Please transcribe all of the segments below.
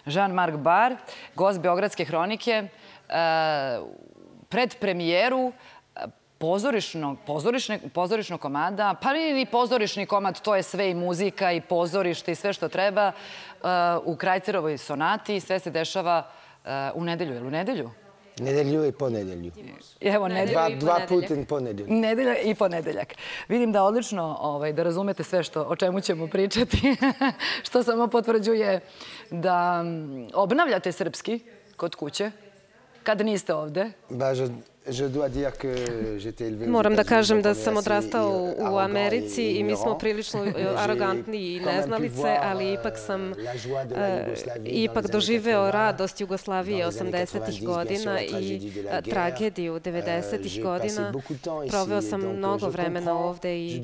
Jean-Marc Barr, gost Beogradske hronike, pred premijeru pozorišnog komada, pa ni pozorišni komad, to je sve i muzika i pozorište i sve što treba, u Krajcerovoj sonati. Sve se dešava u nedelju. Je li u nedelju? Nedelju i ponedelju. Evo, Dva puta ponedelju. Nedelja i ponedeljak. Vidim da odlično da razumete sve o čemu ćemo pričati, što samo potvrđuje da obnavljate srpski kod kuće, kad niste ovde. Moram da kažem da sam odrastao u Americi i mi smo prilično arogantni i neznalice, ali ipak doživeo radost Jugoslavije 80-ih godina i tragediju 90-ih godina. Proveo sam mnogo vremena ovde i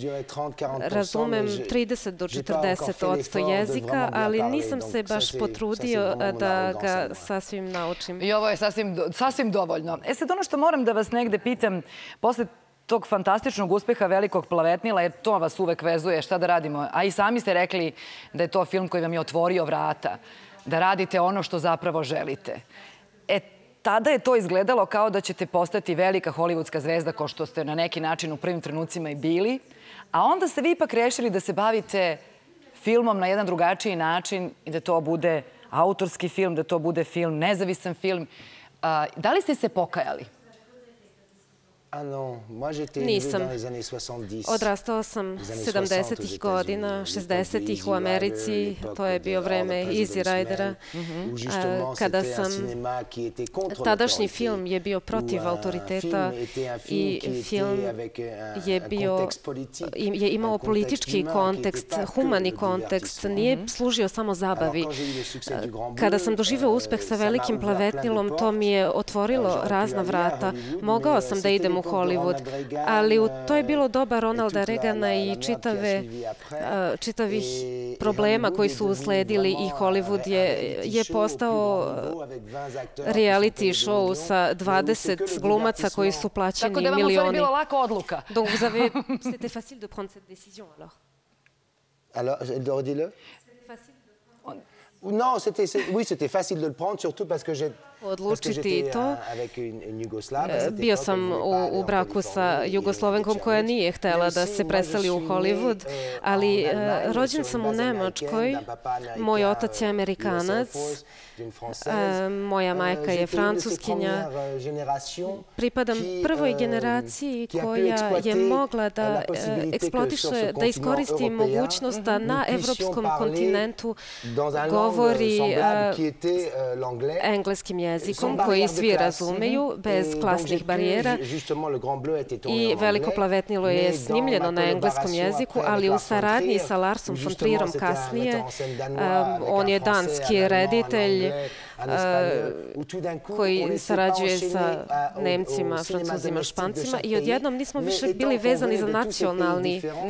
razumem 30 do 40% jezika, ali nisam se baš potrudio da ga sasvim naučim. I ovo je sasvim dovoljno. Sad ono što moram da vas negde pitam, posle tog fantastičnog uspeha Velikog plavetnila, jer to vas uvek vezuje, šta da radimo, a i sami ste rekli da je to film koji vam je otvorio vrata, da radite ono što zapravo želite. Tada je to izgledalo kao da ćete postati velika hollywoodska zvezda, kao što ste na neki način u prvim trenucima i bili, a onda ste vi ipak rešili da se bavite filmom na jedan drugačiji način i da to bude autorski film, da to bude film, nezavisan film. Da li ste se pokajali? Nisam. Odrastao sam 70-ih godina, 60-ih u Americi. To je bio vreme Easy Ridera. Kada tadašnji film je bio protiv autoriteta i film je imao politički kontekst, humani kontekst, nije služio samo zabavi. Kada sam doživeo uspeh sa Velikim plavetnilom, to mi je otvorilo razna vrata. Mogao sam da idem u Hollywood, ali to je bilo doba Ronalda Reagana i čitavih problema koji su usledili i Hollywood je postao reality show sa 20 glumaca koji su plaćeni milioni. Tako da vam u stvari bila laka odluka. Donc vous avez... C'était facile de prendre cette décision alors. Alors, redis-le. Non, c'était facile de le prendre, surtout parce que odlučiti to. Bio sam u braku sa Jugoslovenkom koja nije htela da se preseli u Hollywood, ali rođen sam u Nemačkoj. Moj otac je Amerikanac, moja majka je Francuskinja. Pripadam prvoj generaciji koja je mogla da eksploatiše, da iskoristi mogućnost da na evropskom kontinentu govori engleskim jezikom koji svi razumeju, bez klasnih barijera. I Veliko plavetnilo je snimljeno na engleskom jeziku, ali u saradnji sa Larsom von Trierom kasnije. On je danski reditelj koji sarađuje sa Nemcima, Francuzima, Špancima i odjednom nismo više bili vezani za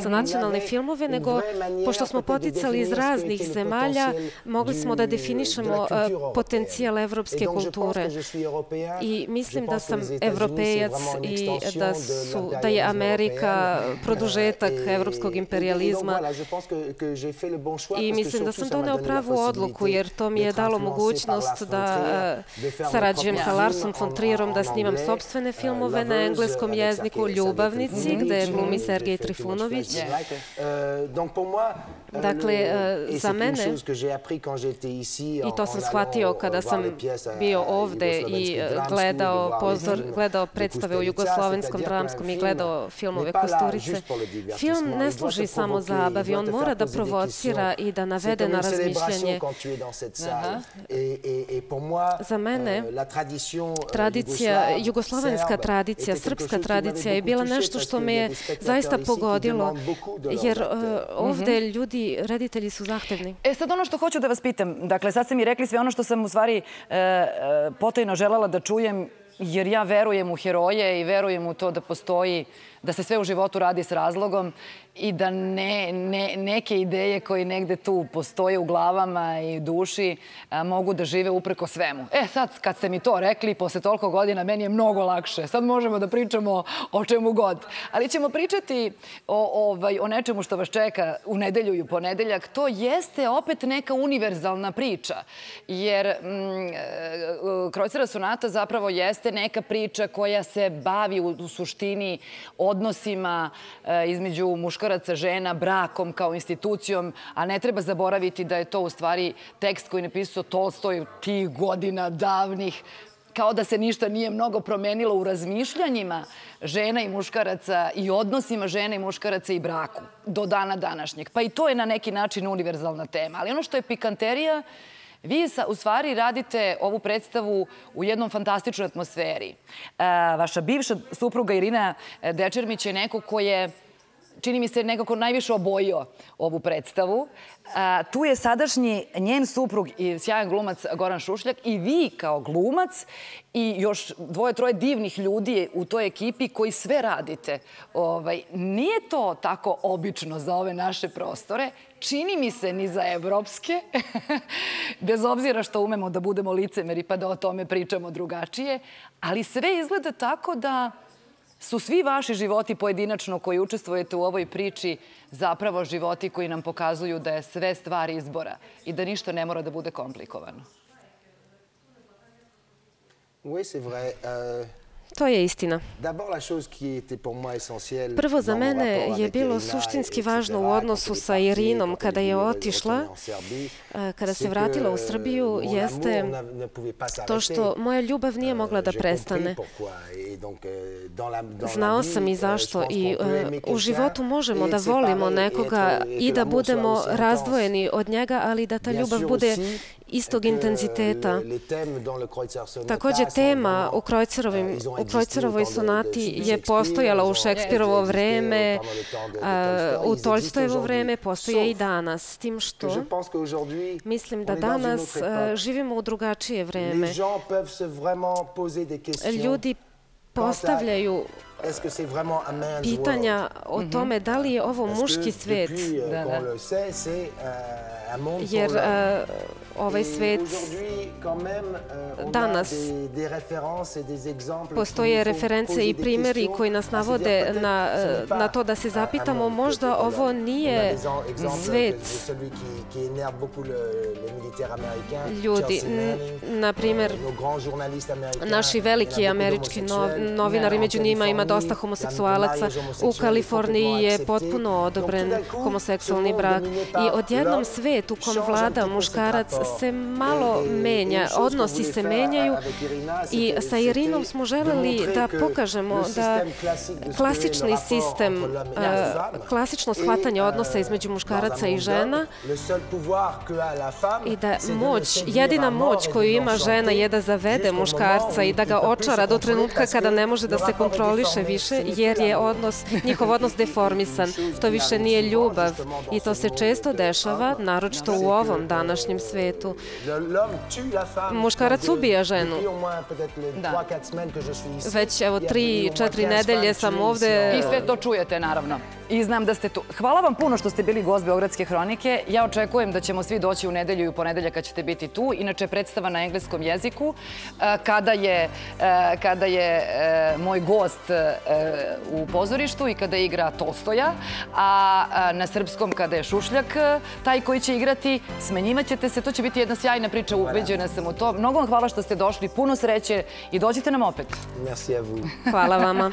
nacionalne filmove, nego pošto smo poticali iz raznih zemalja, mogli smo da definišemo potencijal evropske kulture. I mislim da sam evropejac i da je Amerika produžetak evropskog imperializma. I mislim da sam doneo pravu odluku, jer to mi je dalo mogućnost da sarađujem sa Larsom von Trierom, da snimam sopstvene filmove na engleskom jeziku, Ljubavnici, gde glumi Sergej Trifunović. Dakle, za mene, i to sam shvatio kada sam bio ovde i gledao predstave u jugoslovenskom dramskom i gledao filmove Kusturice, film ne služi samo zabavi, on mora da provocira i da navede na razmišljanje. Za mene tradicija, jugoslovenska tradicija, srpska tradicija je bila nešto što me je zaista pogodilo, jer ovde reditelji su zahtevni. Sad ono što hoću da vas pitam, dakle sad ste mi rekli sve ono što sam u stvari potajno želela da čujem, jer ja verujem u heroje i verujem u to da postoji, da se sve u životu radi s razlogom i da neke ideje koje negde tu postoje u glavama i duši mogu da žive upreko svemu. Sad, kad ste mi to rekli, posle toliko godina, meni je mnogo lakše. Sad možemo da pričamo o čemu god. Ali ćemo pričati o nečemu što vas čeka u nedelju i u ponedeljak. To jeste opet neka univerzalna priča. Jer Kreuzera sonata zapravo jeste neka priča koja se bavi u suštini odnosima između muškaraca, žena, brakom kao institucijom, a ne treba zaboraviti da je to u stvari tekst koji je napisao Tolstoj tih godina davnih, kao da se ništa nije mnogo promenilo u razmišljanjima žena i muškaraca i odnosima žena i muškaraca i braku do dana današnjeg. Pa i to je na neki način univerzalna tema. Ali ono što je pikanterija, vi u stvari radite ovu predstavu u jednom fantastičnoj atmosferi. Vaša bivša supruga Irina Dečermić je neko ko je, čini mi se, nekako najviše obojio ovu predstavu. Tu je sadašnji njen suprug i sjajan glumac Goran Šušljak i vi kao glumac i još dvoje, troje divnih ljudi u toj ekipi koji sve radite. Nije to tako obično za ove naše prostore, čini mi se ni za evropske, bez obzira što umemo da budemo licemeri pa da o tome pričamo drugačije, ali sve izgleda tako da su svi vaši životi pojedinačno koji učestvujete u ovoj priči zapravo životi koji nam pokazuju da je sve stvar izbora i da ništa ne mora da bude komplikovano. To je istina. Prvo, za mene je bilo suštinski važno u odnosu sa Irinom kada je otišla, kada se vratila u Srbiju, jeste to što moja ljubav nije mogla da prestane. Znao sam i zašto. I u životu možemo da volimo nekoga i da budemo razdvojeni od njega, ali da ta ljubav bude istog intenziteta. Također, tema u Kreuzerovoj sonati je postojala u Šekspirovo vreme, u Tolstojevo vreme, postoje i danas. S tim što mislim da danas živimo u drugačije vreme. Ljudi postavljaju pitanja o tome da li je ovo muški svet. Jer ovaj svet danas postoje reference i primjeri koji nas navode na to da se zapitamo možda ovo nije svet ljudi. Na primjer, naši veliki američki novinari, među njima ima dosta homoseksualaca. U Kaliforniji je potpuno odobren homoseksualni brak i odjednom svet u kom vlada muškarac se malo menja, odnosi se menjaju i sa Irinom smo želeli da pokažemo da klasični sistem, klasično shvatanje odnosa između muškaraca i žena i da jedina moć koju ima žena je da zavede muškarca i da ga očara do trenutka kada ne može da se kontroliše više jer je njihov odnos deformisan. To više nije ljubav i to se često dešava, naročito u ovom današnjem svetu. Muškarac ubija ženu. Već evo 3-4 nedelje sam ovde. I sve to čujete, naravno. I znam da ste tu. Hvala vam puno što ste bili gost Beogradske hronike. Ja očekujem da ćemo svi doći u nedelju i u ponedeljak kad ćete biti tu. Inače, predstava na engleskom jeziku. Kada je moj gost u pozorištu i kada igra Tolstoja, a na srpskom kada je Šušljak taj koji će igrati, smenjivat ćete se. To će biti jedna sjajna priča, ubeđena sam u to. Mnogo vam hvala što ste došli, puno sreće i dođite nam opet. Merci à vous. Hvala vama.